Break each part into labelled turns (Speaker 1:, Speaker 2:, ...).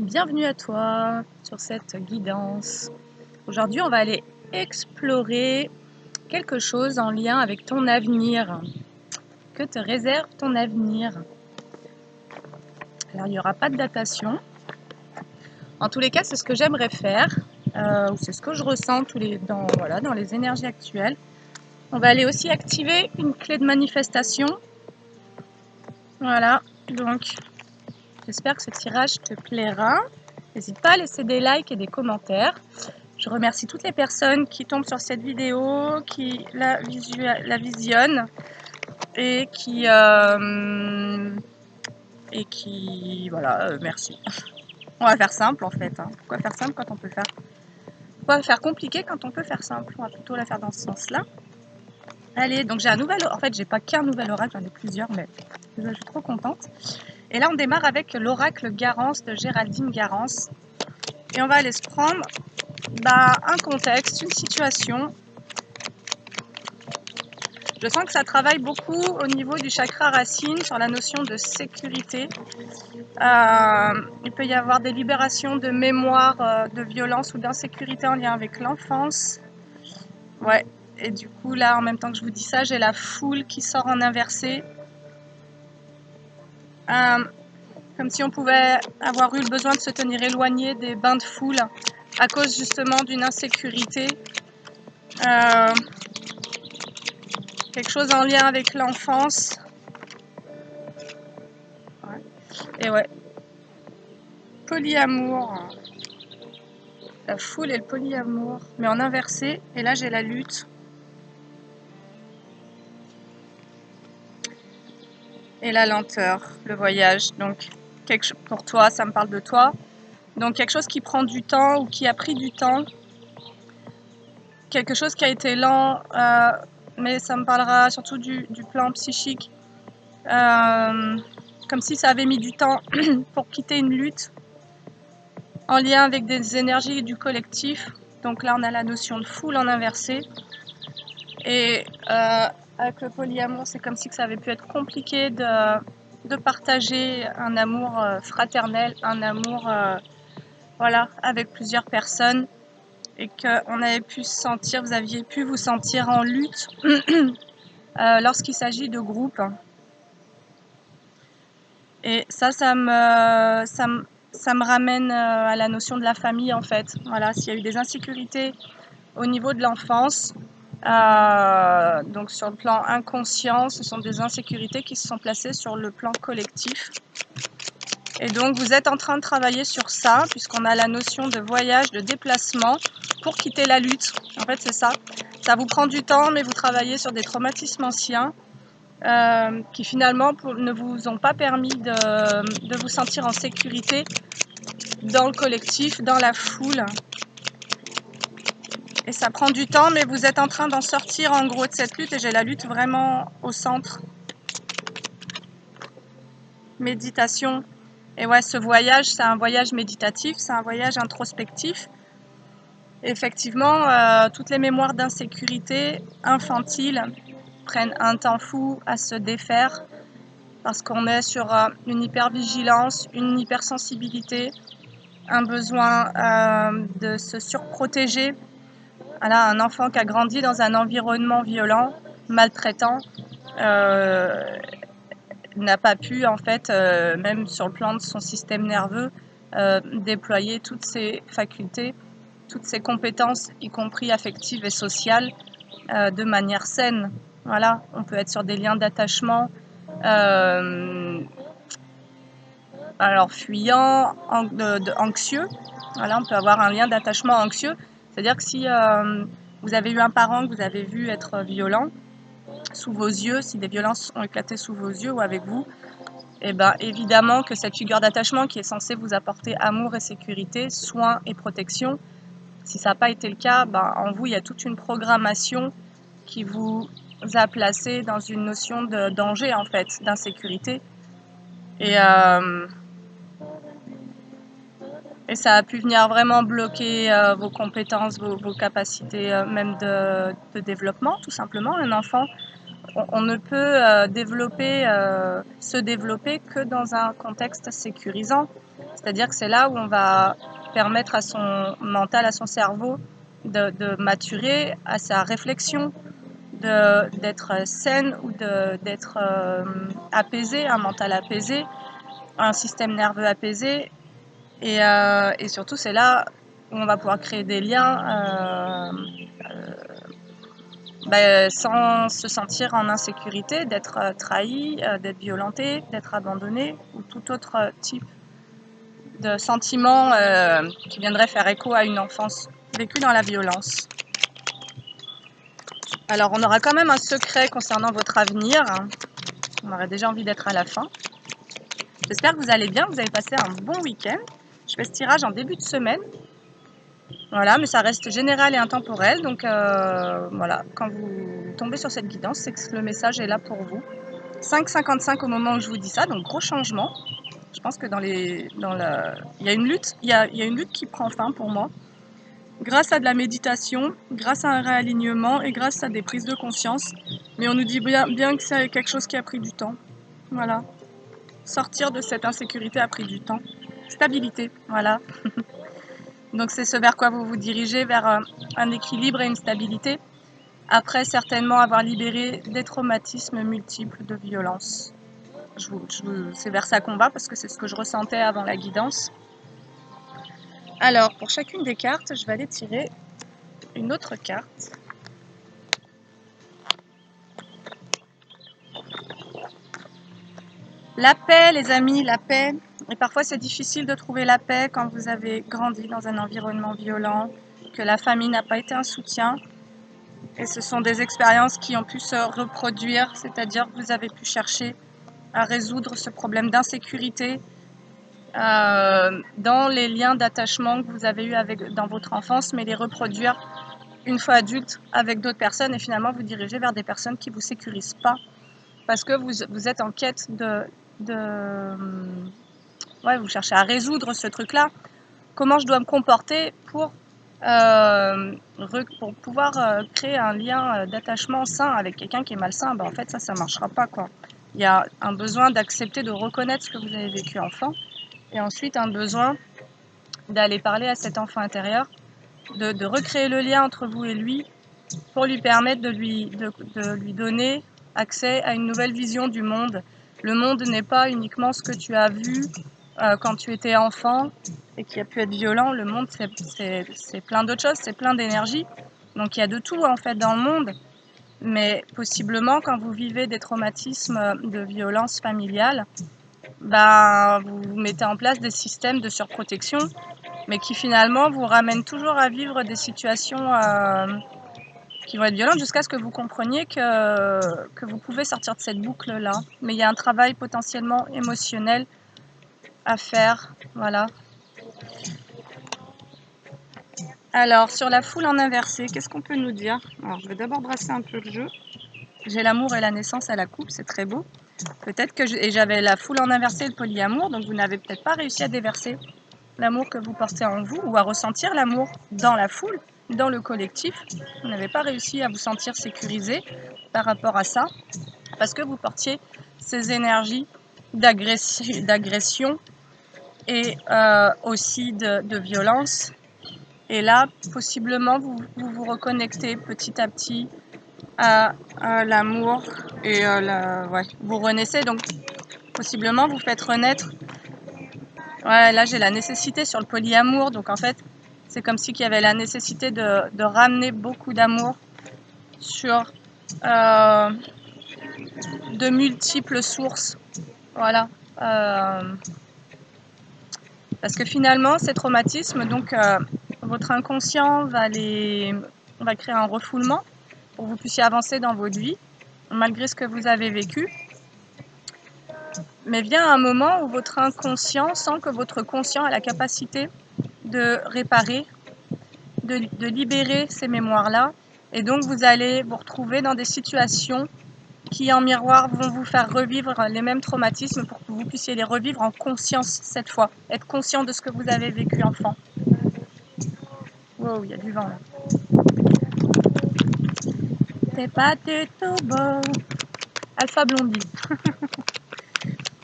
Speaker 1: Bienvenue à toi sur cette guidance. Aujourd'hui, on va aller explorer quelque chose en lien avec ton avenir. Que te réserve ton avenir? Alors, il n'y aura pas de datation. En tous les cas, c'est ce que j'aimerais faire, ou c'est ce que je ressens dans les énergies actuelles. On va aller aussi activer une clé de manifestation. Voilà, donc j'espère que ce tirage te plaira. N'hésite pas à laisser des likes et des commentaires. Je remercie toutes les personnes qui tombent sur cette vidéo, qui la visionnent et voilà, merci. On va faire simple en fait. Pourquoi faire simple quand on peut faire... Pourquoi faire compliqué quand on peut faire simple? On va plutôt la faire dans ce sens-là. Allez, donc j'ai un nouvel... En fait, j'ai pas qu'un nouvel oracle, j'en ai plusieurs, mais je suis trop contente. Et là, on démarre avec l'oracle Garance de Géraldine Garance. Et on va aller se prendre un contexte, une situation. Je sens que ça travaille beaucoup au niveau du chakra racine sur la notion de sécurité. Il peut y avoir des libérations de mémoire de violence ou d'insécurité en lien avec l'enfance. Ouais, et du coup là, en même temps que je vous dis ça, j'ai la foule qui sort en inversé. Comme si on pouvait avoir eu le besoin de se tenir éloigné des bains de foule à cause justement d'une insécurité. Quelque chose en lien avec l'enfance. Ouais. Et ouais. Polyamour. La foule et le polyamour. Mais en inversé. Et là, j'ai la lutte. Et la lenteur. Le voyage. Donc, pour toi, ça me parle de toi. Donc, quelque chose qui prend du temps ou qui a pris du temps. Quelque chose qui a été lent. Mais ça me parlera surtout du plan psychique. Comme si ça avait mis du temps pour quitter une lutte en lien avec des énergies du collectif. Donc là, on a la notion de foule en inversé. Et avec le polyamour, c'est comme si que ça avait pu être compliqué de partager un amour fraternel, un amour voilà, avec plusieurs personnes. Et qu'on avait pu se sentir, vous aviez pu vous sentir en lutte lorsqu'il s'agit de groupes. Et ça me ramène à la notion de la famille en fait. Voilà, s'il y a eu des insécurités au niveau de l'enfance, donc sur le plan inconscient, ce sont des insécurités qui se sont placées sur le plan collectif. Et donc vous êtes en train de travailler sur ça, puisqu'on a la notion de voyage, de déplacement, pour quitter la lutte. En fait, c'est ça. Ça vous prend du temps, mais vous travaillez sur des traumatismes anciens. Qui finalement ne vous ont pas permis de vous sentir en sécurité dans le collectif, dans la foule. Et ça prend du temps, mais vous êtes en train d'en sortir en gros de cette lutte, et j'ai la lutte vraiment au centre. Méditation. Et ouais, ce voyage, c'est un voyage méditatif, c'est un voyage introspectif. Et effectivement, toutes les mémoires d'insécurité infantile prennent un temps fou à se défaire, parce qu'on est sur une hypervigilance, une hypersensibilité, un besoin de se surprotéger. Voilà, un enfant qui a grandi dans un environnement violent, maltraitant, n'a pas pu, en fait, même sur le plan de son système nerveux, déployer toutes ses facultés, toutes ses compétences, y compris affectives et sociales, de manière saine. Voilà, on peut être sur des liens d'attachement alors fuyant, anxieux. Voilà, on peut avoir un lien d'attachement anxieux. C'est-à-dire que si vous avez eu un parent que vous avez vu être violent sous vos yeux, si des violences ont éclaté sous vos yeux ou avec vous, et ben évidemment que cette figure d'attachement qui est censée vous apporter amour et sécurité, soins et protection, si ça n'a pas été le cas, en vous il y a toute une programmation qui vous a placé dans une notion de danger en fait, d'insécurité. Et ça a pu venir vraiment bloquer vos compétences, vos capacités même de développement, tout simplement. Un enfant, on ne peut se développer que dans un contexte sécurisant. C'est-à-dire que c'est là où on va permettre à son mental, à son cerveau de maturer, à sa réflexion, d'être saine ou d'être apaisé, un mental apaisé, un système nerveux apaisé. Et surtout, c'est là où on va pouvoir créer des liens sans se sentir en insécurité, d'être trahi, d'être violenté, d'être abandonné ou tout autre type de sentiment qui viendrait faire écho à une enfance vécue dans la violence. Alors, on aura quand même un secret concernant votre avenir. On aurait déjà envie d'être à la fin. J'espère que vous allez bien, que vous avez passé un bon week-end. Je fais ce tirage en début de semaine. Voilà, mais ça reste général et intemporel. Donc voilà, quand vous tombez sur cette guidance, c'est que le message est là pour vous. 5,55 au moment où je vous dis ça, donc gros changement. Je pense que il y a une lutte, il y a une lutte qui prend fin pour moi. Grâce à de la méditation, grâce à un réalignement et grâce à des prises de conscience. Mais on nous dit bien que c'est quelque chose qui a pris du temps. Voilà. Sortir de cette insécurité a pris du temps. Stabilité, voilà. Donc c'est ce vers quoi vous vous dirigez, vers un équilibre et une stabilité. Après certainement avoir libéré des traumatismes multiples de violence. C'est vers ça qu'on va parce que c'est ce que je ressentais avant la guidance. Alors pour chacune des cartes, je vais aller tirer une autre carte. La paix, les amis, la paix. Et parfois c'est difficile de trouver la paix quand vous avez grandi dans un environnement violent, que la famille n'a pas été un soutien. Et ce sont des expériences qui ont pu se reproduire, c'est-à-dire que vous avez pu chercher à résoudre ce problème d'insécurité dans les liens d'attachement que vous avez eus dans votre enfance, mais les reproduire une fois adulte avec d'autres personnes et finalement vous diriger vers des personnes qui ne vous sécurisent pas parce que vous êtes en quête ouais, vous cherchez à résoudre ce truc-là. Comment je dois me comporter pour pouvoir créer un lien d'attachement sain avec quelqu'un qui est malsain? En fait, ça marchera pas, quoi. Il y a un besoin d'accepter de reconnaître ce que vous avez vécu enfant et ensuite un besoin d'aller parler à cet enfant intérieur, de recréer le lien entre vous et lui pour lui permettre de lui donner accès à une nouvelle vision du monde. Le monde n'est pas uniquement ce que tu as vu quand tu étais enfant et qui a pu être violent. Le monde, c'est plein d'autres choses, c'est plein d'énergie. Donc il y a de tout en fait dans le monde. Mais possiblement, quand vous vivez des traumatismes de violence familiale, vous mettez en place des systèmes de surprotection, mais qui finalement vous ramènent toujours à vivre des situations qui vont être violentes jusqu'à ce que vous compreniez que vous pouvez sortir de cette boucle-là. Mais il y a un travail potentiellement émotionnel à faire, voilà. Alors, sur la foule en inversé, qu'est-ce qu'on peut nous dire? Alors, je vais d'abord brasser un peu le jeu. J'ai l'amour et la naissance à la coupe, c'est très beau. Peut-être que et j'avais la foule en inversé et le polyamour, donc vous n'avez peut-être pas réussi à déverser l'amour que vous portez en vous ou à ressentir l'amour dans la foule, dans le collectif. Vous n'avez pas réussi à vous sentir sécurisé par rapport à ça parce que vous portiez ces énergies d'agression et aussi de violence. Et là, possiblement, vous vous reconnectez petit à petit à l'amour et ouais, vous renaissez. Donc, possiblement, vous faites renaître. Ouais, là, j'ai la nécessité sur le polyamour. Donc, en fait, c'est comme si qu'il y avait la nécessité de ramener beaucoup d'amour sur de multiples sources. Voilà. Parce que finalement, ces traumatismes, donc, votre inconscient va créer un refoulement pour que vous puissiez avancer dans votre vie, malgré ce que vous avez vécu. Mais vient un moment où votre inconscient sent que votre conscient a la capacité de réparer, de libérer ces mémoires-là. Et donc, vous allez vous retrouver dans des situations qui, en miroir, vont vous faire revivre les mêmes traumatismes pour que vous puissiez les revivre en conscience cette fois. Être conscient de ce que vous avez vécu enfant. Wow, il y a du vent là. C'est pas du tout beau. Alpha Blondie.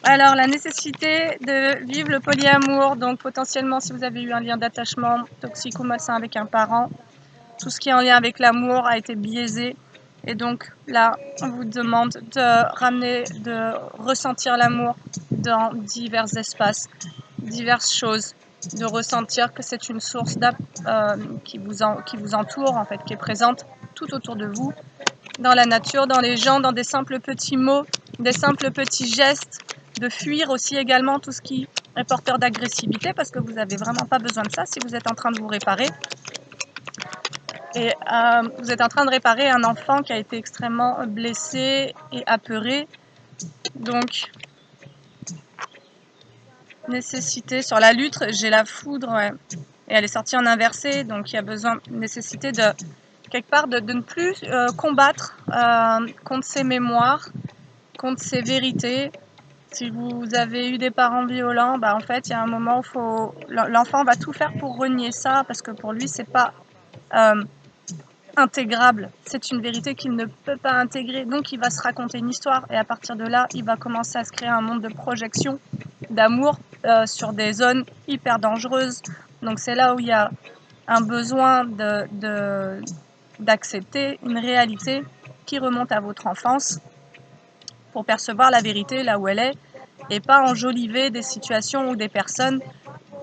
Speaker 1: Alors, la nécessité de vivre le polyamour, donc potentiellement si vous avez eu un lien d'attachement toxique ou malsain avec un parent, tout ce qui est en lien avec l'amour a été biaisé. Et donc là, on vous demande de ramener, de ressentir l'amour dans divers espaces, diverses choses, de ressentir que c'est une source qui vous entoure, en fait, qui est présente tout autour de vous, dans la nature, dans les gens, dans des simples petits mots, des simples petits gestes, de fuir aussi également tout ce qui est porteur d'agressivité, parce que vous n'avez vraiment pas besoin de ça si vous êtes en train de vous réparer. Et vous êtes en train de réparer un enfant qui a été extrêmement blessé et apeuré. Donc, nécessité sur la lutte, j'ai la foudre, ouais. Et elle est sortie en inversé, donc il y a besoin, nécessité de quelque part de ne plus combattre contre ses mémoires, contre ses vérités. Si vous avez eu des parents violents, bah en fait, il y a un moment où l'enfant va tout faire pour renier ça, parce que pour lui, c'est pas intégrable. C'est une vérité qu'il ne peut pas intégrer. Donc, il va se raconter une histoire, et à partir de là, il va commencer à se créer un monde de projection, d'amour sur des zones hyper dangereuses. Donc, c'est là où il y a un besoin d'accepter une réalité qui remonte à votre enfance pour percevoir la vérité là où elle est, et pas enjoliver des situations ou des personnes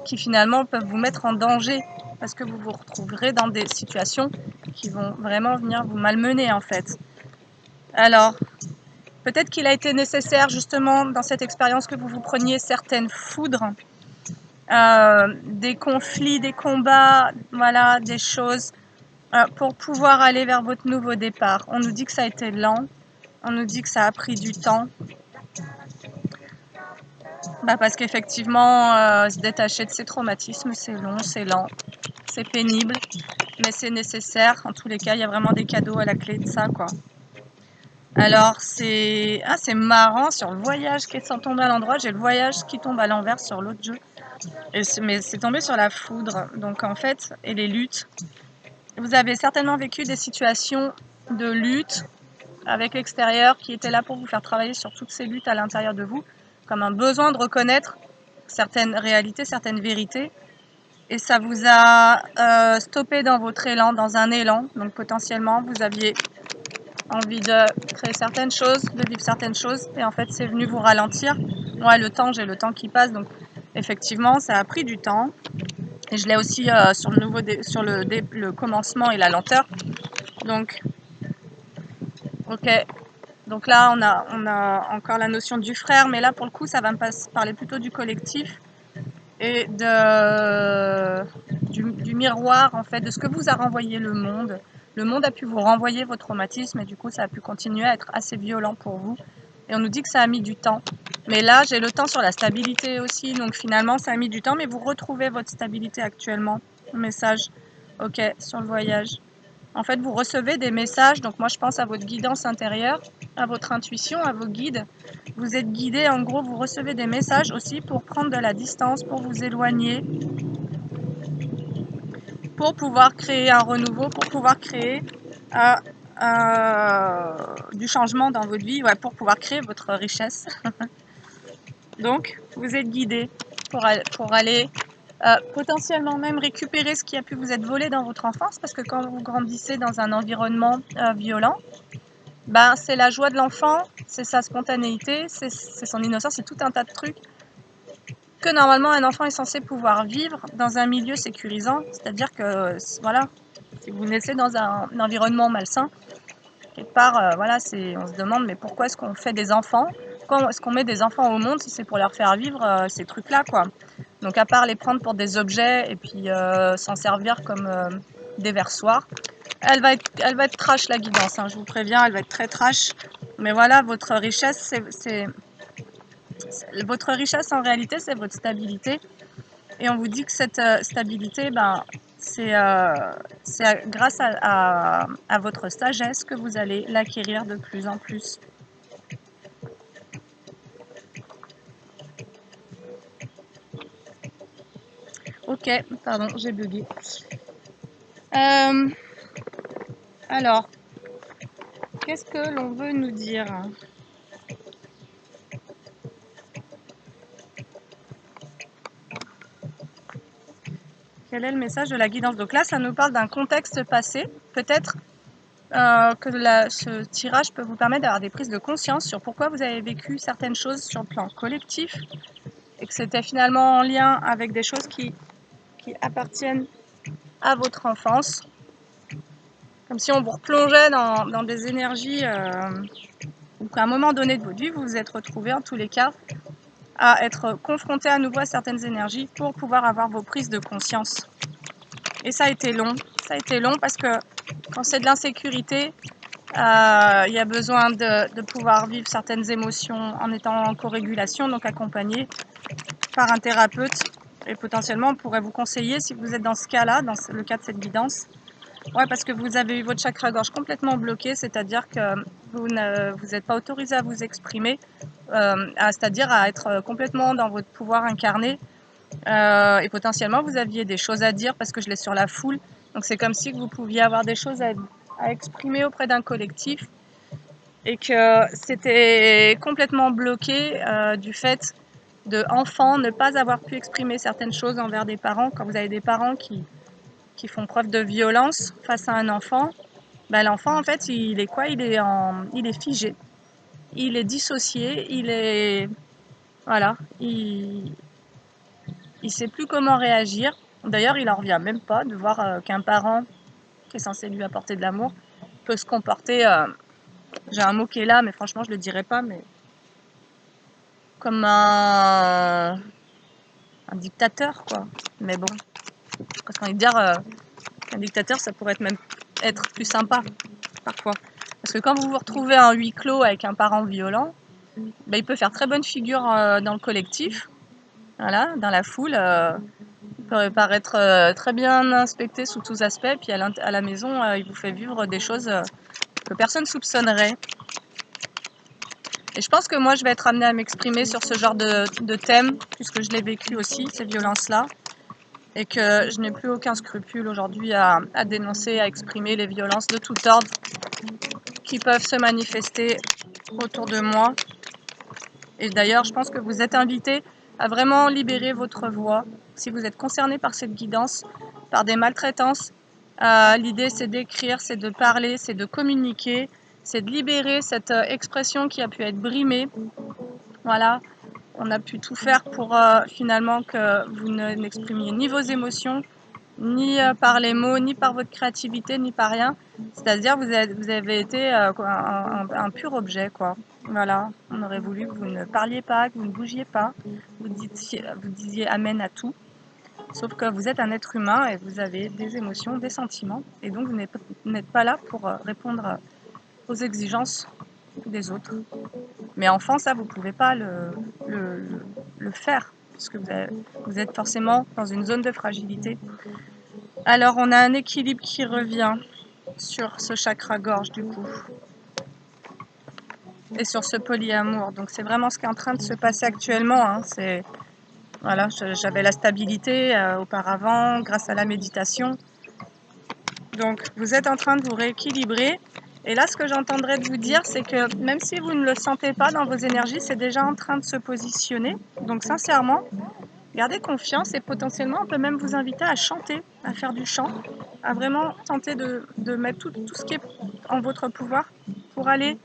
Speaker 1: qui finalement peuvent vous mettre en danger, parce que vous vous retrouverez dans des situations qui vont vraiment venir vous malmener en fait. Alors, peut-être qu'il a été nécessaire justement dans cette expérience que vous preniez certaines foudres, des conflits, des combats, voilà, des choses, pour pouvoir aller vers votre nouveau départ. On nous dit que ça a été lent, on nous dit que ça a pris du temps. Parce qu'effectivement, se détacher de ces traumatismes, c'est long, c'est lent, c'est pénible, mais c'est nécessaire. En tous les cas, il y a vraiment des cadeaux à la clé de ça, quoi. Alors, c'est marrant, sur le voyage qui est sans tomber à l'endroit, j'ai le voyage qui tombe à l'envers sur l'autre jeu. Mais c'est tombé sur la foudre, donc en fait, et les luttes. Vous avez certainement vécu des situations de lutte avec l'extérieur qui étaient là pour vous faire travailler sur toutes ces luttes à l'intérieur de vous, comme un besoin de reconnaître certaines réalités, certaines vérités. Et ça vous a stoppé dans votre élan, dans un élan. Donc potentiellement, vous aviez envie de créer certaines choses, de vivre certaines choses. Et en fait, c'est venu vous ralentir. Ouais, le temps, j'ai le temps qui passe. Donc effectivement, ça a pris du temps. Et je l'ai aussi sur le commencement et la lenteur. Donc, ok. Donc là, on a encore la notion du frère. Mais là, pour le coup, ça va me parler plutôt du collectif. Et du miroir, en fait, de ce que vous a renvoyé le monde. Le monde a pu vous renvoyer vos traumatismes et du coup, ça a pu continuer à être assez violent pour vous. Et on nous dit que ça a mis du temps. Mais là, j'ai le temps sur la stabilité aussi. Donc finalement, ça a mis du temps, mais vous retrouvez votre stabilité actuellement. Message, ok, sur le voyage. En fait, vous recevez des messages. Donc moi, je pense à votre guidance intérieure, à votre intuition, à vos guides. Vous êtes guidé, en gros, vous recevez des messages aussi pour prendre de la distance, pour vous éloigner, pour pouvoir créer un renouveau, pour pouvoir créer du changement dans votre vie, ouais, pour pouvoir créer votre richesse. Donc, vous êtes guidé pour aller potentiellement même récupérer ce qui a pu vous être volé dans votre enfance, parce que quand vous grandissez dans un environnement violent, c'est la joie de l'enfant, c'est sa spontanéité, c'est son innocence, c'est tout un tas de trucs que normalement un enfant est censé pouvoir vivre dans un milieu sécurisant. C'est-à-dire que, voilà, si vous naissez dans un environnement malsain, quelque part, voilà, on se demande, mais pourquoi est-ce qu'on fait des enfants? Pourquoi est-ce qu'on met des enfants au monde si c'est pour leur faire vivre ces trucs-là, quoi? Donc à part les prendre pour des objets et puis s'en servir comme déversoir, elle va être trash, la guidance, hein, je vous préviens, elle va être très trash. Mais voilà, votre richesse, votre richesse en réalité, c'est votre stabilité. Et on vous dit que cette stabilité, c'est grâce à votre sagesse que vous allez l'acquérir de plus en plus. Ok, pardon, j'ai bugué. Alors, qu'est-ce que l'on veut nous dire? Quel est le message de la guidance? Donc là, ça nous parle d'un contexte passé. Peut-être que ce tirage peut vous permettre d'avoir des prises de conscience sur pourquoi vous avez vécu certaines choses sur le plan collectif et que c'était finalement en lien avec des choses qui appartiennent à votre enfance. Comme si on vous replongeait dans des énergies ou qu'à un moment donné de votre vie, vous vous êtes retrouvé en tous les cas à être confronté à nouveau à certaines énergies pour pouvoir avoir vos prises de conscience. Et ça a été long. Ça a été long parce que quand c'est de l'insécurité, il y a besoin de pouvoir vivre certaines émotions en étant en co-régulation, donc accompagné par un thérapeute. Et potentiellement, on pourrait vous conseiller, si vous êtes dans ce cas-là, dans le cas de cette guidance, ouais, parce que vous avez eu votre chakra-gorge complètement bloqué, c'est-à-dire que vous n'êtes pas autorisé à vous exprimer, c'est-à-dire à être complètement dans votre pouvoir incarné. Et potentiellement, vous aviez des choses à dire parce que je l'ai sur la foule. Donc c'est comme si vous pouviez avoir des choses à exprimer auprès d'un collectif et que c'était complètement bloqué du fait de enfants ne pas avoir pu exprimer certaines choses envers des parents. Quand vous avez des parents qui font preuve de violence face à un enfant, ben l'enfant en fait il est quoi? Il est figé, il est dissocié, il est voilà, il sait plus comment réagir. D'ailleurs, il en revient même pas de voir qu'un parent qui est censé lui apporter de l'amour peut se comporter. J'ai un mot qui est là, mais franchement je le dirais pas, mais comme un dictateur quoi. Mais bon, parce qu'on va dire un dictateur, ça pourrait même être plus sympa parfois. Parce que quand vous vous retrouvez en huis clos avec un parent violent, ben, il peut faire très bonne figure dans le collectif, voilà, dans la foule. Il peut paraître très bien inspecté sous tous aspects, puis à la maison, il vous fait vivre des choses que personne ne soupçonnerait. Et je pense que moi, je vais être amenée à m'exprimer sur ce genre de thème, puisque je l'ai vécu aussi, ces violences-là, et que je n'ai plus aucun scrupule aujourd'hui à dénoncer, à exprimer les violences de tout ordre qui peuvent se manifester autour de moi. Et d'ailleurs, je pense que vous êtes invité à vraiment libérer votre voix. Si vous êtes concerné par cette guidance, par des maltraitances, l'idée c'est d'écrire, c'est de parler, c'est de communiquer, c'est de libérer cette expression qui a pu être brimée. Voilà, on a pu tout faire pour finalement que vous n'exprimiez ni vos émotions, ni par les mots, ni par votre créativité, ni par rien. C'est-à-dire vous avez été un pur objet, quoi. Voilà, on aurait voulu que vous ne parliez pas, que vous ne bougiez pas, vous disiez amen à tout. Sauf que vous êtes un être humain et vous avez des émotions, des sentiments. Et donc vous n'êtes pas là pour répondre aux exigences des autres. Mais enfant, ça, vous ne pouvez pas le faire, puisque vous êtes forcément dans une zone de fragilité. Alors, on a un équilibre qui revient sur ce chakra-gorge, du coup, et sur ce polyamour. Donc, c'est vraiment ce qui est en train de se passer actuellement. Hein. Voilà, j'avais la stabilité auparavant, grâce à la méditation. Donc, vous êtes en train de vous rééquilibrer. Et là, ce que j'entendrais de vous dire, c'est que même si vous ne le sentez pas dans vos énergies, c'est déjà en train de se positionner. Donc, sincèrement, gardez confiance et potentiellement, on peut même vous inviter à chanter, à faire du chant, à vraiment tenter de mettre tout ce qui est en votre pouvoir pour aller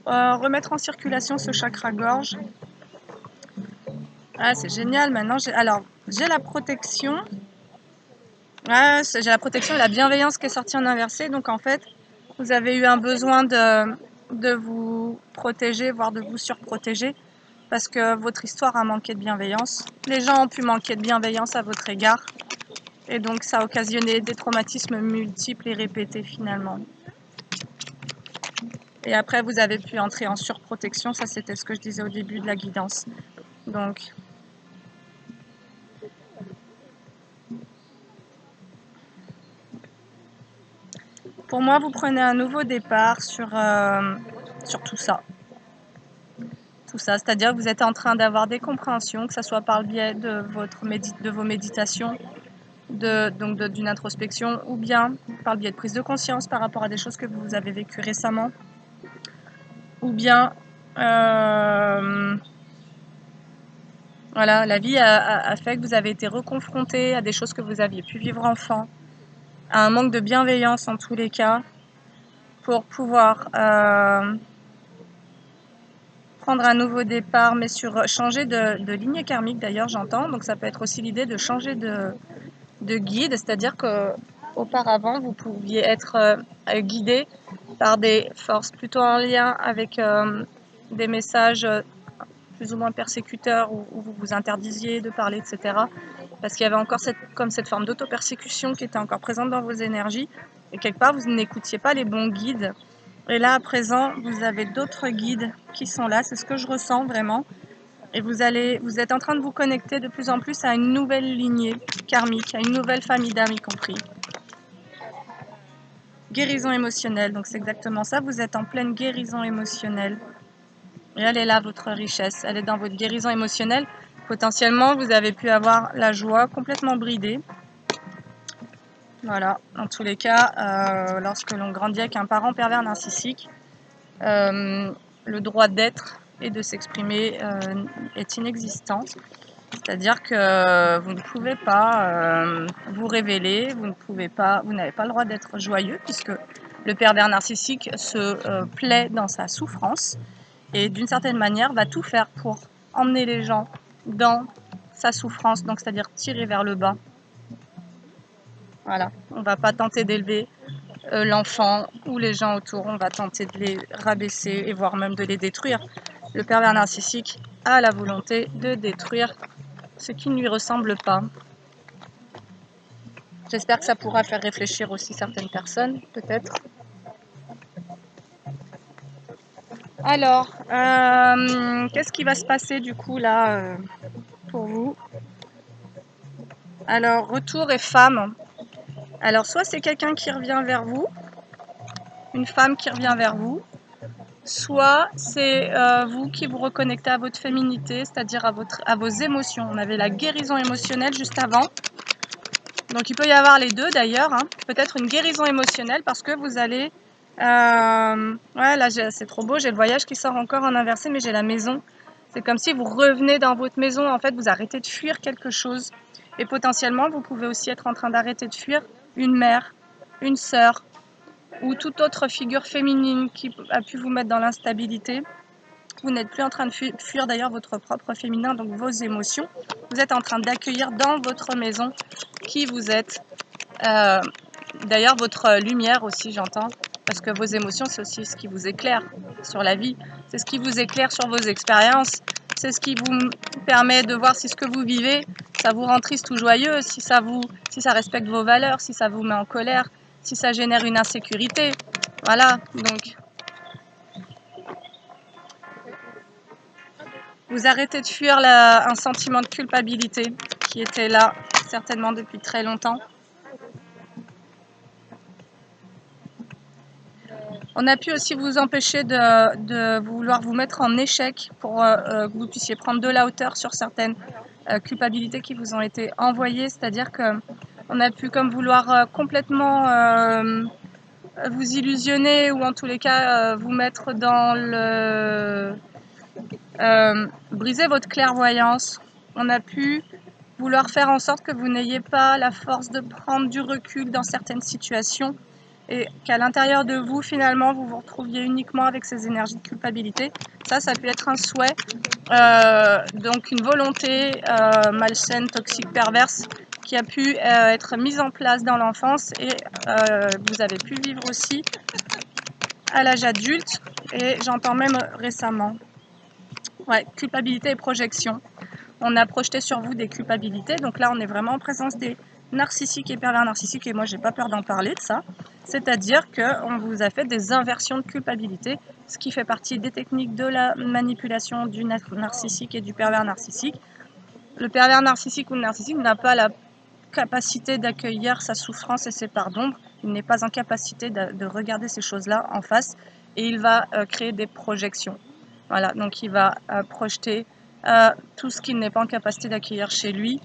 Speaker 1: remettre en circulation ce chakra-gorge. Ah, c'est génial. Maintenant, j'ai la protection. Ouais, j'ai la protection et la bienveillance qui est sortie en inversé. Donc, en fait, vous avez eu un besoin de vous protéger, voire de vous surprotéger, parce que votre histoire a manqué de bienveillance. Les gens ont pu manquer de bienveillance à votre égard. Et donc, ça a occasionné des traumatismes multiples et répétés, finalement. Et après, vous avez pu entrer en surprotection. Ça, c'était ce que je disais au début de la guidance. Donc, pour moi, vous prenez un nouveau départ sur tout ça. Tout ça, c'est-à-dire que vous êtes en train d'avoir des compréhensions, que ce soit par le biais de vos méditations, d'une introspection, ou bien par le biais de prise de conscience par rapport à des choses que vous avez vécues récemment, ou bien Voilà, la vie a fait que vous avez été reconfronté à des choses que vous aviez pu vivre enfant, à un manque de bienveillance en tous les cas, pour pouvoir prendre un nouveau départ, mais sur changer de lignée karmique d'ailleurs, j'entends. Donc ça peut être aussi l'idée de changer de guide, c'est-à-dire que auparavant vous pouviez être guidé par des forces plutôt en lien avec des messages plus ou moins persécuteurs où vous vous interdisiez de parler, etc. Parce qu'il y avait encore cette forme d'auto-persécution qui était encore présente dans vos énergies. Et quelque part, vous n'écoutiez pas les bons guides. Et là, à présent, vous avez d'autres guides qui sont là. C'est ce que je ressens vraiment. Et vous êtes en train de vous connecter de plus en plus à une nouvelle lignée karmique, à une nouvelle famille d'âmes y compris. Guérison émotionnelle, donc c'est exactement ça. Vous êtes en pleine guérison émotionnelle. Et elle est là, votre richesse. Elle est dans votre guérison émotionnelle. Potentiellement, vous avez pu avoir la joie complètement bridée. Voilà, dans tous les cas, lorsque l'on grandit avec un parent pervers narcissique, le droit d'être et de s'exprimer est inexistant. C'est-à-dire que vous ne pouvez pas vous révéler, vous n'avez pas le droit d'être joyeux puisque le pervers narcissique se plaît dans sa souffrance et d'une certaine manière va tout faire pour emmener les gens dans sa souffrance, donc c'est-à-dire tirer vers le bas. Voilà, on ne va pas tenter d'élever l'enfant ou les gens autour, on va tenter de les rabaisser et voire même de les détruire. Le pervers narcissique a la volonté de détruire ce qui ne lui ressemble pas. J'espère que ça pourra faire réfléchir aussi certaines personnes, peut-être. Alors, qu'est-ce qui va se passer du coup là pour vous? Alors, retour et femme. Alors, soit c'est quelqu'un qui revient vers vous, une femme qui revient vers vous, soit c'est vous qui vous reconnectez à votre féminité, c'est-à-dire à vos émotions. On avait la guérison émotionnelle juste avant. Donc il peut y avoir les deux d'ailleurs, hein. Peut-être une guérison émotionnelle parce que vous allez... ouais, là c'est trop beau, j'ai le voyage qui sort encore en inversé, mais j'ai la maison. C'est comme si vous revenez dans votre maison, en fait vous arrêtez de fuir quelque chose. Et potentiellement vous pouvez aussi être en train d'arrêter de fuir une mère, une sœur ou toute autre figure féminine qui a pu vous mettre dans l'instabilité. Vous n'êtes plus en train de fuir d'ailleurs votre propre féminin, donc vos émotions. Vous êtes en train d'accueillir dans votre maison qui vous êtes. D'ailleurs, votre lumière aussi, j'entends, parce que vos émotions, c'est aussi ce qui vous éclaire sur la vie. C'est ce qui vous éclaire sur vos expériences. C'est ce qui vous permet de voir si ce que vous vivez, ça vous rend triste ou joyeux, si ça respecte vos valeurs, si ça vous met en colère, si ça génère une insécurité. Voilà, donc... Vous arrêtez de fuir un sentiment de culpabilité qui était là certainement depuis très longtemps. On a pu aussi vous empêcher de vouloir vous mettre en échec pour que vous puissiez prendre de la hauteur sur certaines culpabilités qui vous ont été envoyées. C'est-à-dire qu'on a pu comme vouloir complètement vous illusionner ou en tous les cas vous mettre dans le... briser votre clairvoyance. On a pu vouloir faire en sorte que vous n'ayez pas la force de prendre du recul dans certaines situations et qu'à l'intérieur de vous, finalement, vous vous retrouviez uniquement avec ces énergies de culpabilité. Ça peut être un souhait, donc une volonté malsaine, toxique, perverse qui a pu être mise en place dans l'enfance et vous avez pu vivre aussi à l'âge adulte et j'entends même récemment. Ouais, culpabilité et projection. On a projeté sur vous des culpabilités. Donc là, on est vraiment en présence des narcissiques et pervers narcissiques. Et moi, j'ai pas peur d'en parler de ça. C'est-à-dire qu'on vous a fait des inversions de culpabilité, ce qui fait partie des techniques de la manipulation du narcissique et du pervers narcissique. Le pervers narcissique ou le narcissique n'a pas la capacité d'accueillir sa souffrance et ses parts d'ombre. Il n'est pas en capacité de regarder ces choses-là en face et il va créer des projections. Voilà, donc il va projeter tout ce qu'il n'est pas en capacité d'accueillir chez lui,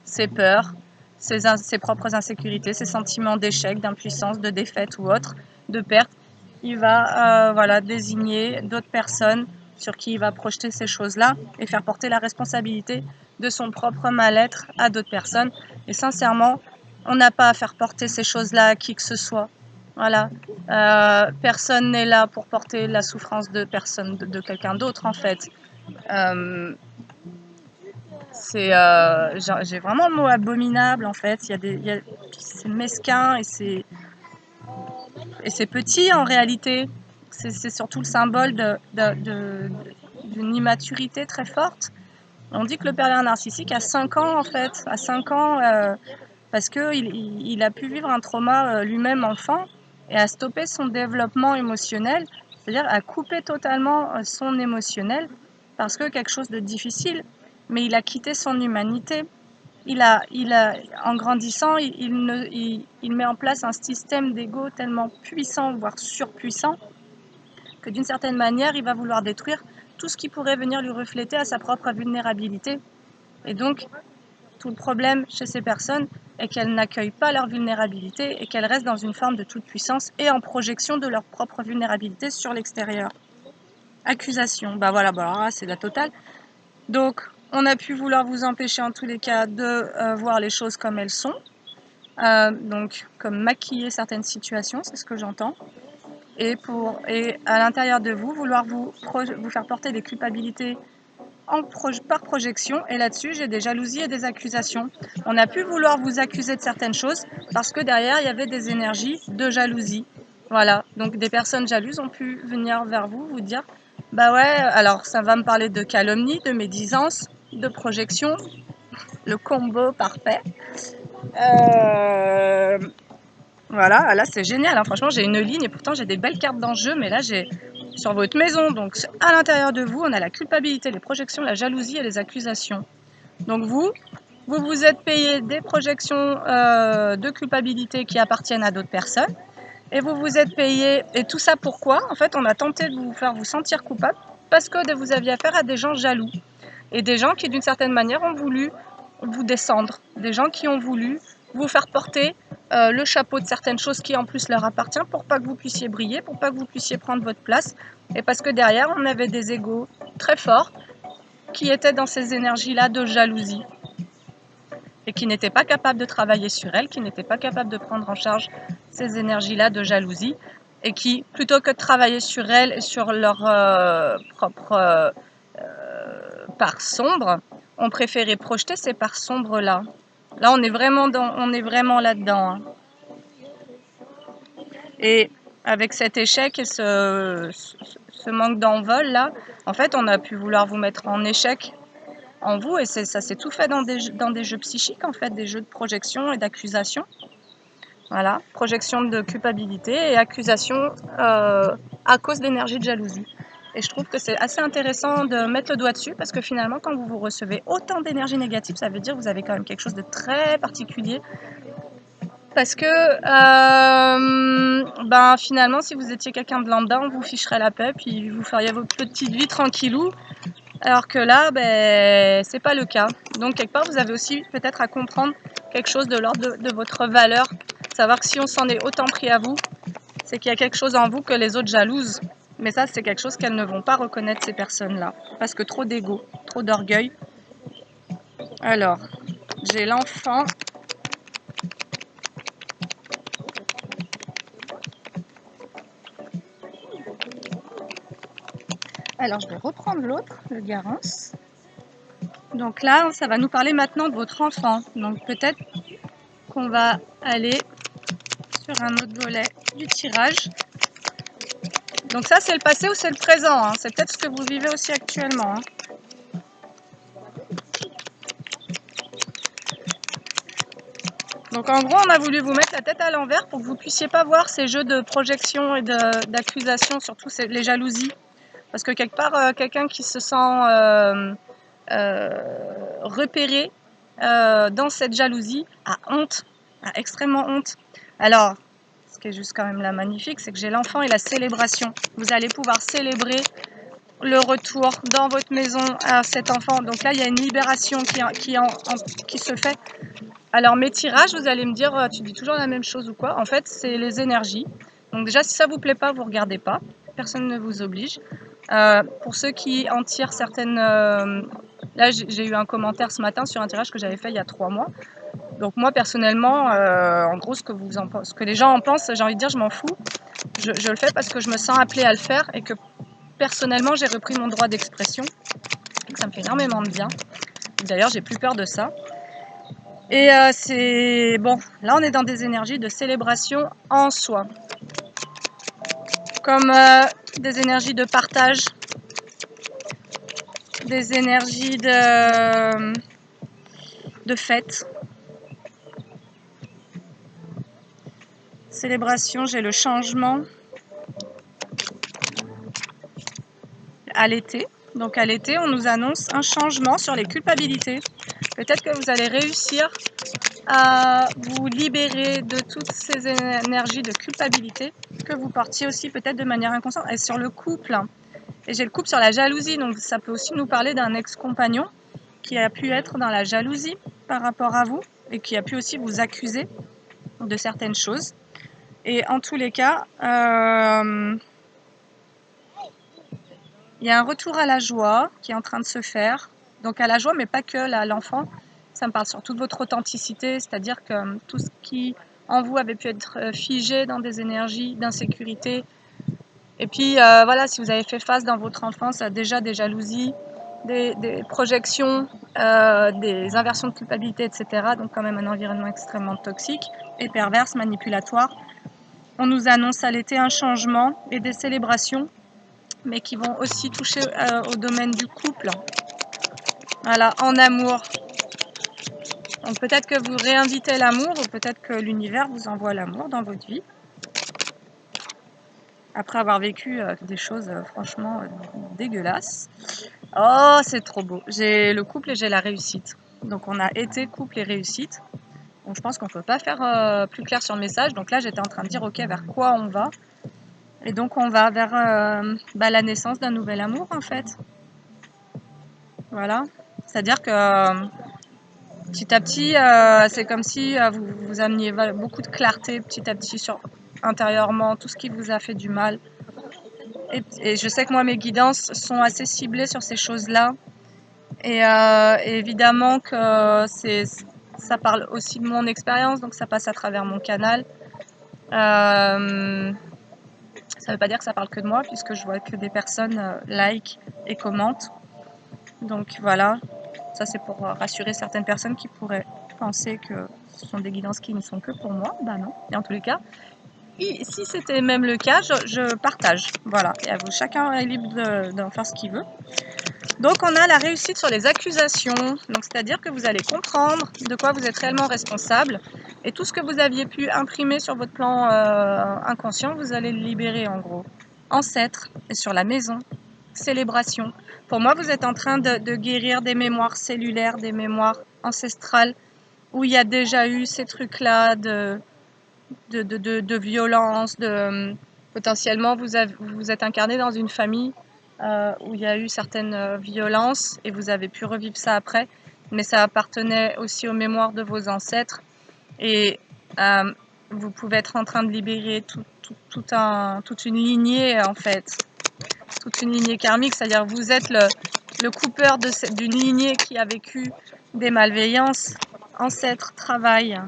Speaker 1: ses peurs, ses propres insécurités, ses sentiments d'échec, d'impuissance, de défaite ou autre, de perte. Il va voilà, désigner d'autres personnes sur qui il va projeter ces choses-là et faire porter la responsabilité de son propre mal-être à d'autres personnes. Et sincèrement, on n'a pas à faire porter ces choses-là à qui que ce soit. Voilà. Personne n'est là pour porter la souffrance de personne, de quelqu'un d'autre en fait. J'ai vraiment le mot abominable en fait. C'est mesquin et c'est petit en réalité. C'est surtout le symbole d'une immaturité très forte. On dit que le pervers narcissique a 5 ans en fait, à 5 ans parce qu'il a pu vivre un trauma lui-même enfant et a stoppé son développement émotionnel, c'est-à-dire a coupé totalement son émotionnel parce que quelque chose de difficile, mais il a quitté son humanité. En grandissant, il met en place un système d'ego tellement puissant, voire surpuissant, que d'une certaine manière, il va vouloir détruire tout ce qui pourrait venir lui refléter à sa propre vulnérabilité. Et donc, tout le problème chez ces personnes est qu'elles n'accueillent pas leur vulnérabilité et qu'elles restent dans une forme de toute-puissance et en projection de leur propre vulnérabilité sur l'extérieur. Accusation, bah voilà, c'est la totale. Donc, on a pu vouloir vous empêcher en tous les cas de voir les choses comme elles sont, donc comme maquiller certaines situations, c'est ce que j'entends, et à l'intérieur de vous, vouloir vous faire porter des culpabilités par projection, et là-dessus, j'ai des jalousies et des accusations. On a pu vouloir vous accuser de certaines choses parce que derrière, il y avait des énergies de jalousie. Voilà, donc des personnes jalouses ont pu venir vers vous, vous dire bah ouais, alors ça va me parler de calomnie, de médisance, de projection, le combo parfait. Voilà, là c'est génial, hein. Franchement j'ai une ligne et pourtant j'ai des belles cartes dans le jeu, mais là j'ai sur votre maison, donc à l'intérieur de vous, on a la culpabilité, les projections, la jalousie et les accusations. Donc vous vous êtes payé des projections de culpabilité qui appartiennent à d'autres personnes, et vous vous êtes payé, et tout ça pourquoi? En fait, on a tenté de vous faire vous sentir coupable parce que vous aviez affaire à des gens jaloux, et des gens qui d'une certaine manière ont voulu vous descendre, des gens qui ont voulu vous faire porter le chapeau de certaines choses qui en plus leur appartient pour pas que vous puissiez briller, pour pas que vous puissiez prendre votre place, et parce que derrière on avait des égos très forts qui étaient dans ces énergies-là de jalousie et qui n'étaient pas capables de travailler sur elles, qui n'étaient pas capables de prendre en charge ces énergies-là de jalousie, et qui, plutôt que de travailler sur elles et sur leur propre part sombre, ont préféré projeter ces parts sombres-là. Là, on est vraiment là-dedans. Hein. Et avec cet échec et ce manque d'envol là, en fait, on a pu vouloir vous mettre en échec en vous, et ça s'est tout fait dans des jeux psychiques, en fait, des jeux de projection et d'accusation. Voilà, projection de culpabilité et accusation à cause d'énergie de jalousie. Et je trouve que c'est assez intéressant de mettre le doigt dessus, parce que finalement, quand vous recevez autant d'énergie négative, ça veut dire que vous avez quand même quelque chose de très particulier. Parce que finalement, si vous étiez quelqu'un de lambda, on vous ficherait la paix, puis vous feriez vos petites vies tranquillou. Alors que là, c'est pas le cas. Donc quelque part, vous avez aussi peut-être à comprendre quelque chose de l'ordre de votre valeur. Savoir que si on s'en est autant pris à vous, c'est qu'il y a quelque chose en vous que les autres jalousent. Mais ça, c'est quelque chose qu'elles ne vont pas reconnaître, ces personnes-là. Parce que trop d'ego, trop d'orgueil. Alors, j'ai l'enfant. Alors, je vais reprendre l'autre, le Garance. Donc là, ça va nous parler maintenant de votre enfant. Donc peut-être qu'on va aller sur un autre volet du tirage. Donc ça, c'est le passé ou c'est le présent, hein. C'est peut-être ce que vous vivez aussi actuellement. Hein. Donc en gros, on a voulu vous mettre la tête à l'envers pour que vous ne puissiez pas voir ces jeux de projection et d'accusation, surtout les jalousies. Parce que quelque part, quelqu'un qui se sent repéré dans cette jalousie a honte, a extrêmement honte. Alors, ce qui est juste quand même là magnifique, c'est que j'ai l'enfant et la célébration. Vous allez pouvoir célébrer le retour dans votre maison à cet enfant. Donc là, il y a une libération qui se fait. Alors mes tirages, vous allez me dire, tu dis toujours la même chose ou quoi? En fait, c'est les énergies. Donc déjà, si ça vous plaît pas, vous regardez pas. Personne ne vous oblige. Pour ceux qui en tirent certaines... là, j'ai eu un commentaire ce matin sur un tirage que j'avais fait il y a 3 mois. Donc moi, personnellement, en gros, ce que les gens en pensent, j'ai envie de dire, je m'en fous. Je le fais parce que je me sens appelée à le faire et que personnellement, j'ai repris mon droit d'expression et que ça me fait énormément de bien. D'ailleurs, j'ai plus peur de ça. Et c'est... Bon, là, on est dans des énergies de célébration en soi. Comme des énergies de partage, des énergies de fête. Célébration, j'ai le changement à l'été. Donc à l'été, on nous annonce un changement sur les culpabilités. Peut-être que vous allez réussir à vous libérer de toutes ces énergies de culpabilité que vous portiez aussi peut-être de manière inconsciente. Et sur le couple, et j'ai le couple sur la jalousie, donc ça peut aussi nous parler d'un ex-compagnon qui a pu être dans la jalousie par rapport à vous et qui a pu aussi vous accuser de certaines choses. Et en tous les cas, il y a un retour à la joie qui est en train de se faire. Donc à la joie, mais pas que là, l'enfant. Ça me parle surtout de votre authenticité, c'est-à-dire que tout ce qui en vous avait pu être figé dans des énergies d'insécurité. Et puis voilà, si vous avez fait face dans votre enfance à déjà des jalousies, des projections, des inversions de culpabilité, etc. Donc quand même un environnement extrêmement toxique et perverse, manipulatoire. On nous annonce à l'été un changement et des célébrations, mais qui vont aussi toucher au domaine du couple. Voilà, en amour. Donc peut-être que vous réinvitez l'amour, ou peut-être que l'univers vous envoie l'amour dans votre vie. Après avoir vécu des choses franchement dégueulasses. Oh, c'est trop beau. J'ai le couple et j'ai la réussite. Donc on a été, couple et réussite. Donc je pense qu'on ne peut pas faire plus clair sur le message. Donc là, j'étais en train de dire, ok, vers quoi on va? Et donc on va vers la naissance d'un nouvel amour en fait. Voilà. C'est-à-dire que petit à petit, c'est comme si vous ameniez beaucoup de clarté petit à petit sur intérieurement tout ce qui vous a fait du mal. Et je sais que moi, mes guidances sont assez ciblées sur ces choses-là. Et évidemment que ça parle aussi de mon expérience, donc ça passe à travers mon canal. Ça ne veut pas dire que ça parle que de moi, puisque je vois que des personnes like et commentent. Donc voilà, ça c'est pour rassurer certaines personnes qui pourraient penser que ce sont des guidances qui ne sont que pour moi. Ben non. Et en tous les cas, si c'était même le cas, je partage. Voilà, et à vous, chacun est libre d'en faire ce qu'il veut. Donc on a la réussite sur les accusations, donc c'est-à-dire que vous allez comprendre de quoi vous êtes réellement responsable et tout ce que vous aviez pu imprimer sur votre plan inconscient, vous allez le libérer en gros. Ancêtres, et sur la maison, célébration. Pour moi, vous êtes en train de guérir des mémoires cellulaires, des mémoires ancestrales, où il y a déjà eu ces trucs-là de violence, potentiellement vous êtes incarné dans une famille où il y a eu certaines violences et vous avez pu revivre ça après, mais ça appartenait aussi aux mémoires de vos ancêtres et vous pouvez être en train de libérer toute une lignée en fait, toute une lignée karmique, c'est-à-dire vous êtes le coupeur d'une lignée qui a vécu des malveillances, ancêtres, travail.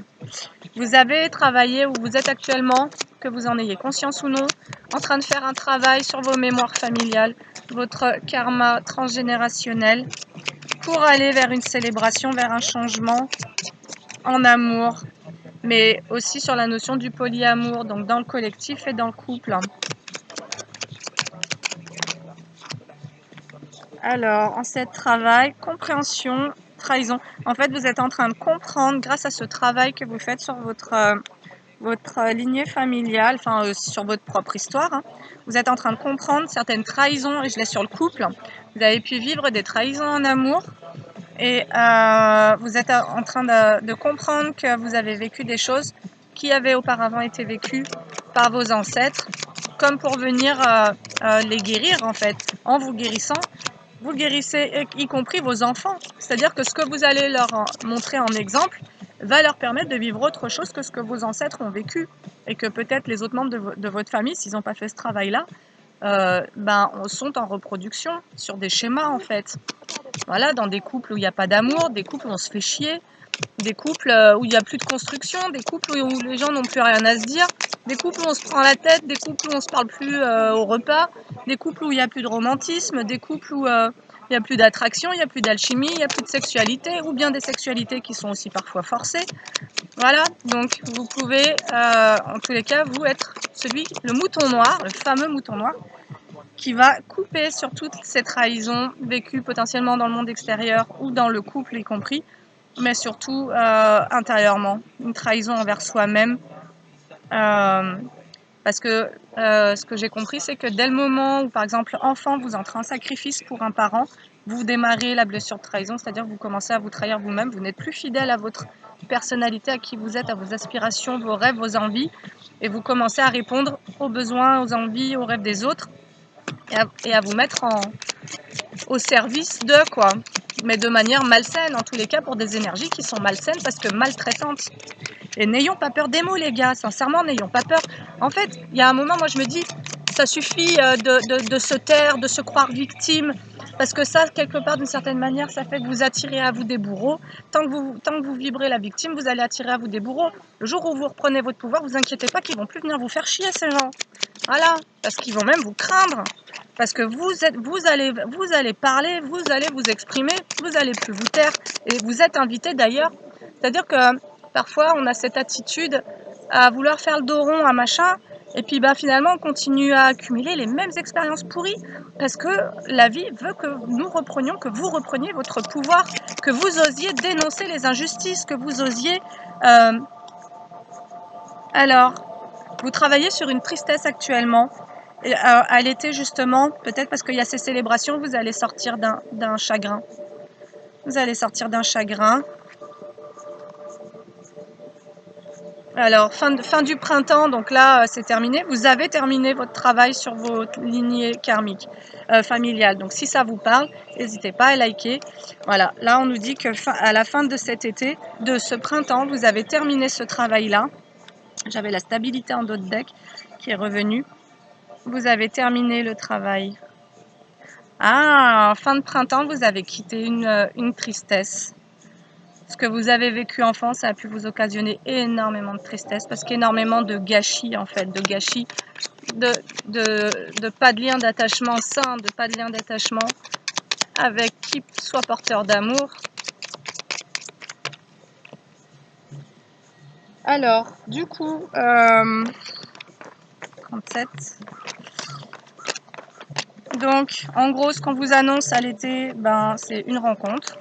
Speaker 1: Vous avez travaillé ou vous êtes actuellement, que vous en ayez conscience ou non, en train de faire un travail sur vos mémoires familiales, votre karma transgénérationnel, pour aller vers une célébration, vers un changement en amour, mais aussi sur la notion du polyamour, donc dans le collectif et dans le couple. Alors, en cette travail, compréhension, trahison. En fait, vous êtes en train de comprendre, grâce à ce travail que vous faites sur votre lignée familiale, enfin sur votre propre histoire, hein, vous êtes en train de comprendre certaines trahisons, et je laisse sur le couple. Vous avez pu vivre des trahisons en amour, et vous êtes en train de comprendre que vous avez vécu des choses qui avaient auparavant été vécues par vos ancêtres, comme pour venir les guérir en fait. En vous guérissant, vous guérissez y compris vos enfants. C'est-à-dire que ce que vous allez leur montrer en exemple va leur permettre de vivre autre chose que ce que vos ancêtres ont vécu. Et que peut-être les autres membres de votre famille, s'ils n'ont pas fait ce travail-là, sont en reproduction sur des schémas en fait. Voilà, dans des couples où il n'y a pas d'amour, des couples où on se fait chier, des couples où il n'y a plus de construction, des couples où les gens n'ont plus rien à se dire, des couples où on se prend la tête, des couples où on se parle plus au repas, des couples où il n'y a plus de romantisme, des couples où il n'y a plus d'attraction, il n'y a plus d'alchimie, il n'y a plus de sexualité, ou bien des sexualités qui sont aussi parfois forcées. Voilà, donc vous pouvez en tous les cas vous être le mouton noir, le fameux mouton noir, qui va couper sur toutes ces trahisons vécues potentiellement dans le monde extérieur ou dans le couple y compris, mais surtout intérieurement, une trahison envers soi-même. Parce que ce que j'ai compris, c'est que dès le moment où, par exemple, enfant, vous entrez en sacrifice pour un parent, vous démarrez la blessure de trahison, c'est-à-dire que vous commencez à vous trahir vous-même, vous n'êtes plus fidèle à votre personnalité, à qui vous êtes, à vos aspirations, vos rêves, vos envies, et vous commencez à répondre aux besoins, aux envies, aux rêves des autres, et à vous mettre au service de quoi, mais de manière malsaine, en tous les cas pour des énergies qui sont malsaines parce que maltraitantes. Et n'ayons pas peur des mots, les gars, sincèrement, n'ayons pas peur. En fait, il y a un moment, moi je me dis, ça suffit de se taire, de se croire victime, parce que ça, quelque part, d'une certaine manière, ça fait que vous attirez à vous des bourreaux. Tant que vous vibrez la victime, vous allez attirer à vous des bourreaux. Le jour où vous reprenez votre pouvoir, vous inquiétez pas qu'ils vont plus venir vous faire chier, ces gens. Voilà, parce qu'ils vont même vous craindre. Parce que vous allez parler, vous allez vous exprimer, vous allez plus vous taire, et vous êtes invité d'ailleurs. C'est-à-dire que parfois on a cette attitude à vouloir faire le dos rond à machin, et puis finalement on continue à accumuler les mêmes expériences pourries, parce que la vie veut que nous reprenions, que vous repreniez votre pouvoir, que vous osiez dénoncer les injustices, que vous osiez... Alors, vous travaillez sur une tristesse actuellement. Et à l'été, justement, peut-être parce qu'il y a ces célébrations, vous allez sortir d'un chagrin. Vous allez sortir d'un chagrin. Alors, fin du printemps, donc là, c'est terminé. Vous avez terminé votre travail sur votre lignée karmique familiale. Donc, si ça vous parle, n'hésitez pas à liker. Voilà, là, on nous dit que à la fin de cet été, de ce printemps, vous avez terminé ce travail-là. J'avais la stabilité en dos de deck qui est revenue. Vous avez terminé le travail. Ah, en fin de printemps, vous avez quitté une tristesse. Ce que vous avez vécu enfant, ça a pu vous occasionner énormément de tristesse, parce qu'énormément de gâchis, en fait, de gâchis, de pas de lien d'attachement sain, de pas de lien d'attachement avec qui soit porteur d'amour. Alors, du coup, 37. Donc, en gros, ce qu'on vous annonce à l'été, c'est une rencontre.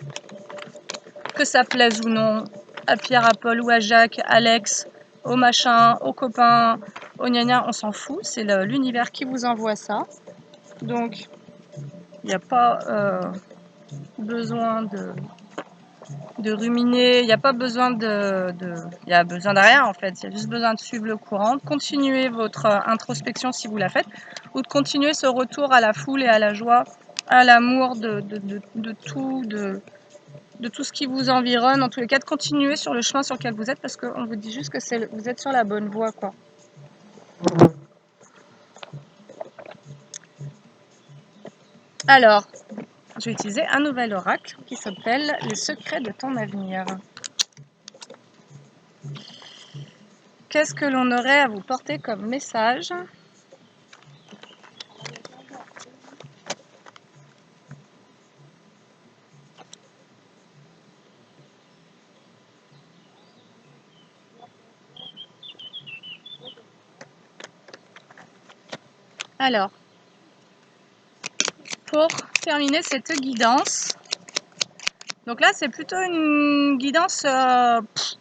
Speaker 1: Que ça plaise ou non, à Pierre, à Paul ou à Jacques, Alex, au machin, aux copains, au gna-gna, on s'en fout. C'est l'univers qui vous envoie ça. Donc, il n'y a pas besoin de ruminer, il n'y a pas besoin il y a besoin de rien en fait, il y a juste besoin de suivre le courant, de continuer votre introspection si vous la faites, ou de continuer ce retour à la foule et à la joie, à l'amour de tout, de tout ce qui vous environne, en tous les cas de continuer sur le chemin sur lequel vous êtes, parce qu'on vous dit juste que vous êtes sur la bonne voie quoi. Alors, je vais utiliser un nouvel oracle qui s'appelle Les secrets de ton avenir. Qu'est-ce que l'on aurait à vous porter comme message ? Alors, pour terminer cette guidance, donc là c'est plutôt une guidance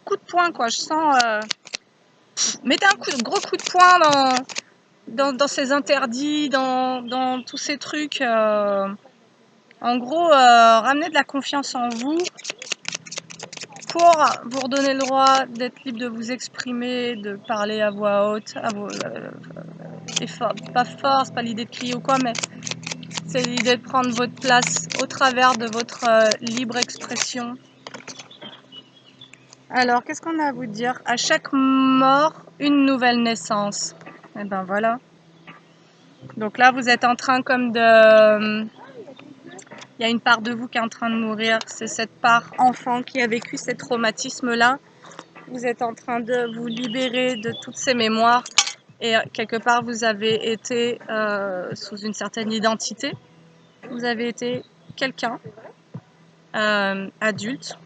Speaker 1: coup de poing quoi. Je sens, mettez un gros coup de poing dans ces interdits, dans tous ces trucs. En gros, ramenez de la confiance en vous pour vous redonner le droit d'être libre de vous exprimer, de parler à voix haute, pas fort, c'est pas l'idée de crier ou quoi, mais c'est l'idée de prendre votre place au travers de votre libre expression. Alors, qu'est-ce qu'on a à vous dire ? À chaque mort, une nouvelle naissance. Et ben voilà. Donc là, vous êtes en train comme de... Il y a une part de vous qui est en train de mourir. C'est cette part enfant qui a vécu ces traumatismes-là. Vous êtes en train de vous libérer de toutes ces mémoires. Et quelque part, vous avez été sous une certaine identité. Vous avez été quelqu'un, adulte,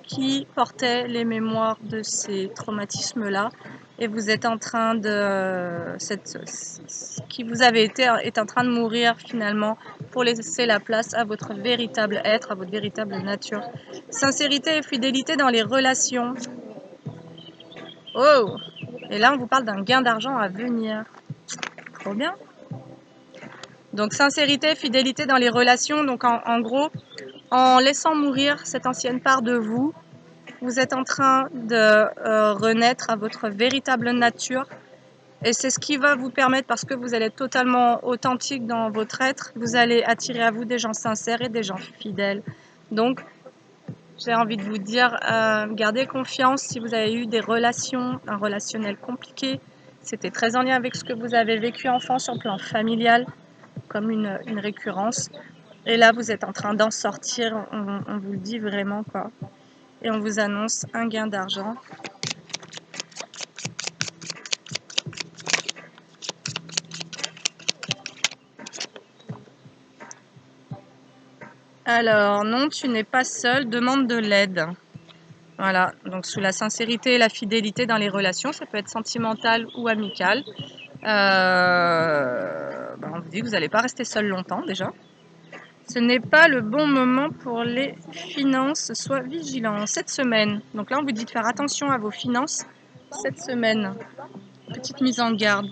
Speaker 1: qui portait les mémoires de ces traumatismes-là. Et vous êtes en train de... ce qui vous avez été est en train de mourir finalement pour laisser la place à votre véritable être, à votre véritable nature. Sincérité et fidélité dans les relations. Oh! Et là, on vous parle d'un gain d'argent à venir. Trop bien. Donc, sincérité, fidélité dans les relations. Donc, en gros, en laissant mourir cette ancienne part de vous, vous êtes en train de renaître à votre véritable nature. Et c'est ce qui va vous permettre, parce que vous allez être totalement authentique dans votre être, vous allez attirer à vous des gens sincères et des gens fidèles. Donc, j'ai envie de vous dire, gardez confiance si vous avez eu des relations, un relationnel compliqué. C'était très en lien avec ce que vous avez vécu enfant sur le plan familial, comme une récurrence. Et là, vous êtes en train d'en sortir, on vous le dit vraiment, quoi. Et on vous annonce un gain d'argent. Alors, non, tu n'es pas seul, demande de l'aide. Voilà, donc sous la sincérité et la fidélité dans les relations, ça peut être sentimental ou amical. On vous dit que vous n'allez pas rester seul longtemps déjà. Ce n'est pas le bon moment pour les finances, sois vigilant. Cette semaine, donc là on vous dit de faire attention à vos finances cette semaine. Petite mise en garde.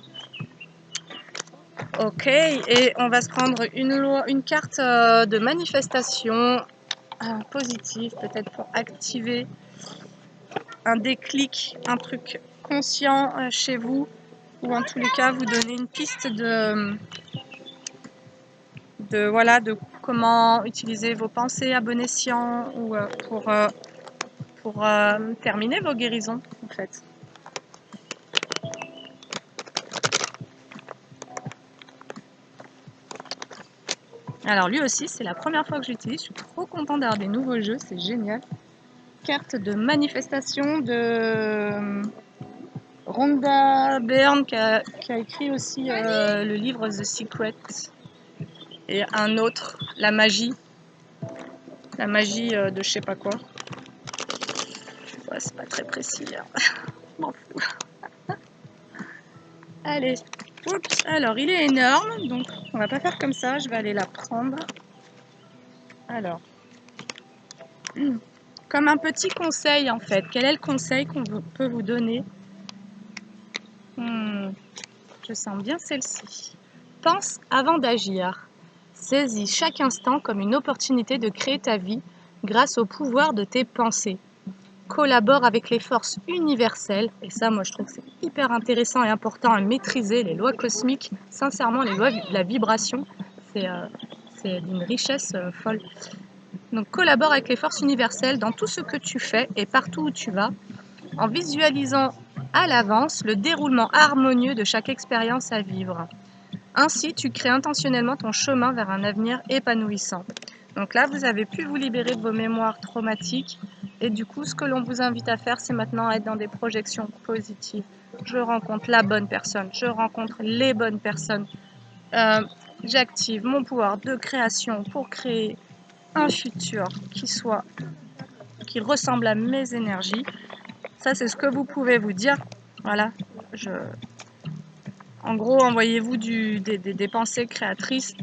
Speaker 1: Ok, et on va se prendre une carte de manifestation positive, peut-être pour activer un déclic, un truc conscient chez vous, ou en tous les cas vous donner une piste voilà, de comment utiliser vos pensées à bon escient ou pour terminer vos guérisons en fait. Alors lui aussi, c'est la première fois que j'utilise, je suis trop contente d'avoir des nouveaux jeux, c'est génial. Carte de manifestation de Rhonda Byrne qui a écrit aussi le livre The Secret, et un autre, la magie de je sais pas quoi. Ouais, c'est pas très précis, hein. Je m'en fous. Allez, oups, alors il est énorme, donc on va pas faire comme ça, je vais aller la prendre. Alors, comme un petit conseil en fait, quel est le conseil qu'on peut vous donner? Je sens bien celle-ci. Pense avant d'agir. Saisis chaque instant comme une opportunité de créer ta vie grâce au pouvoir de tes pensées. Collabore avec les forces universelles, et ça moi je trouve que c'est hyper intéressant et important à maîtriser, les lois cosmiques, sincèrement les lois de la vibration, c'est d'une richesse folle. Donc collabore avec les forces universelles dans tout ce que tu fais et partout où tu vas, en visualisant à l'avance le déroulement harmonieux de chaque expérience à vivre. Ainsi, tu crées intentionnellement ton chemin vers un avenir épanouissant. Donc là, vous avez pu vous libérer de vos mémoires traumatiques. Et du coup, ce que l'on vous invite à faire, c'est maintenant être dans des projections positives. Je rencontre la bonne personne, je rencontre les bonnes personnes. J'active mon pouvoir de création pour créer un futur qui ressemble à mes énergies. Ça, c'est ce que vous pouvez vous dire. Voilà, en gros, envoyez-vous des pensées créatrices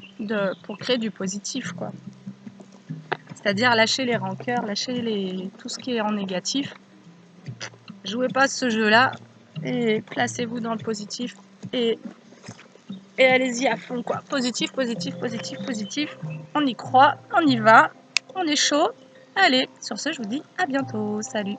Speaker 1: pour créer du positif, quoi. C'est-à-dire lâcher les rancœurs, lâcher tout ce qui est en négatif. Jouez pas ce jeu-là et placez-vous dans le positif et allez-y à fond, quoi. Positif, positif, positif, positif. On y croit, on y va, on est chaud. Allez, sur ce, je vous dis à bientôt. Salut!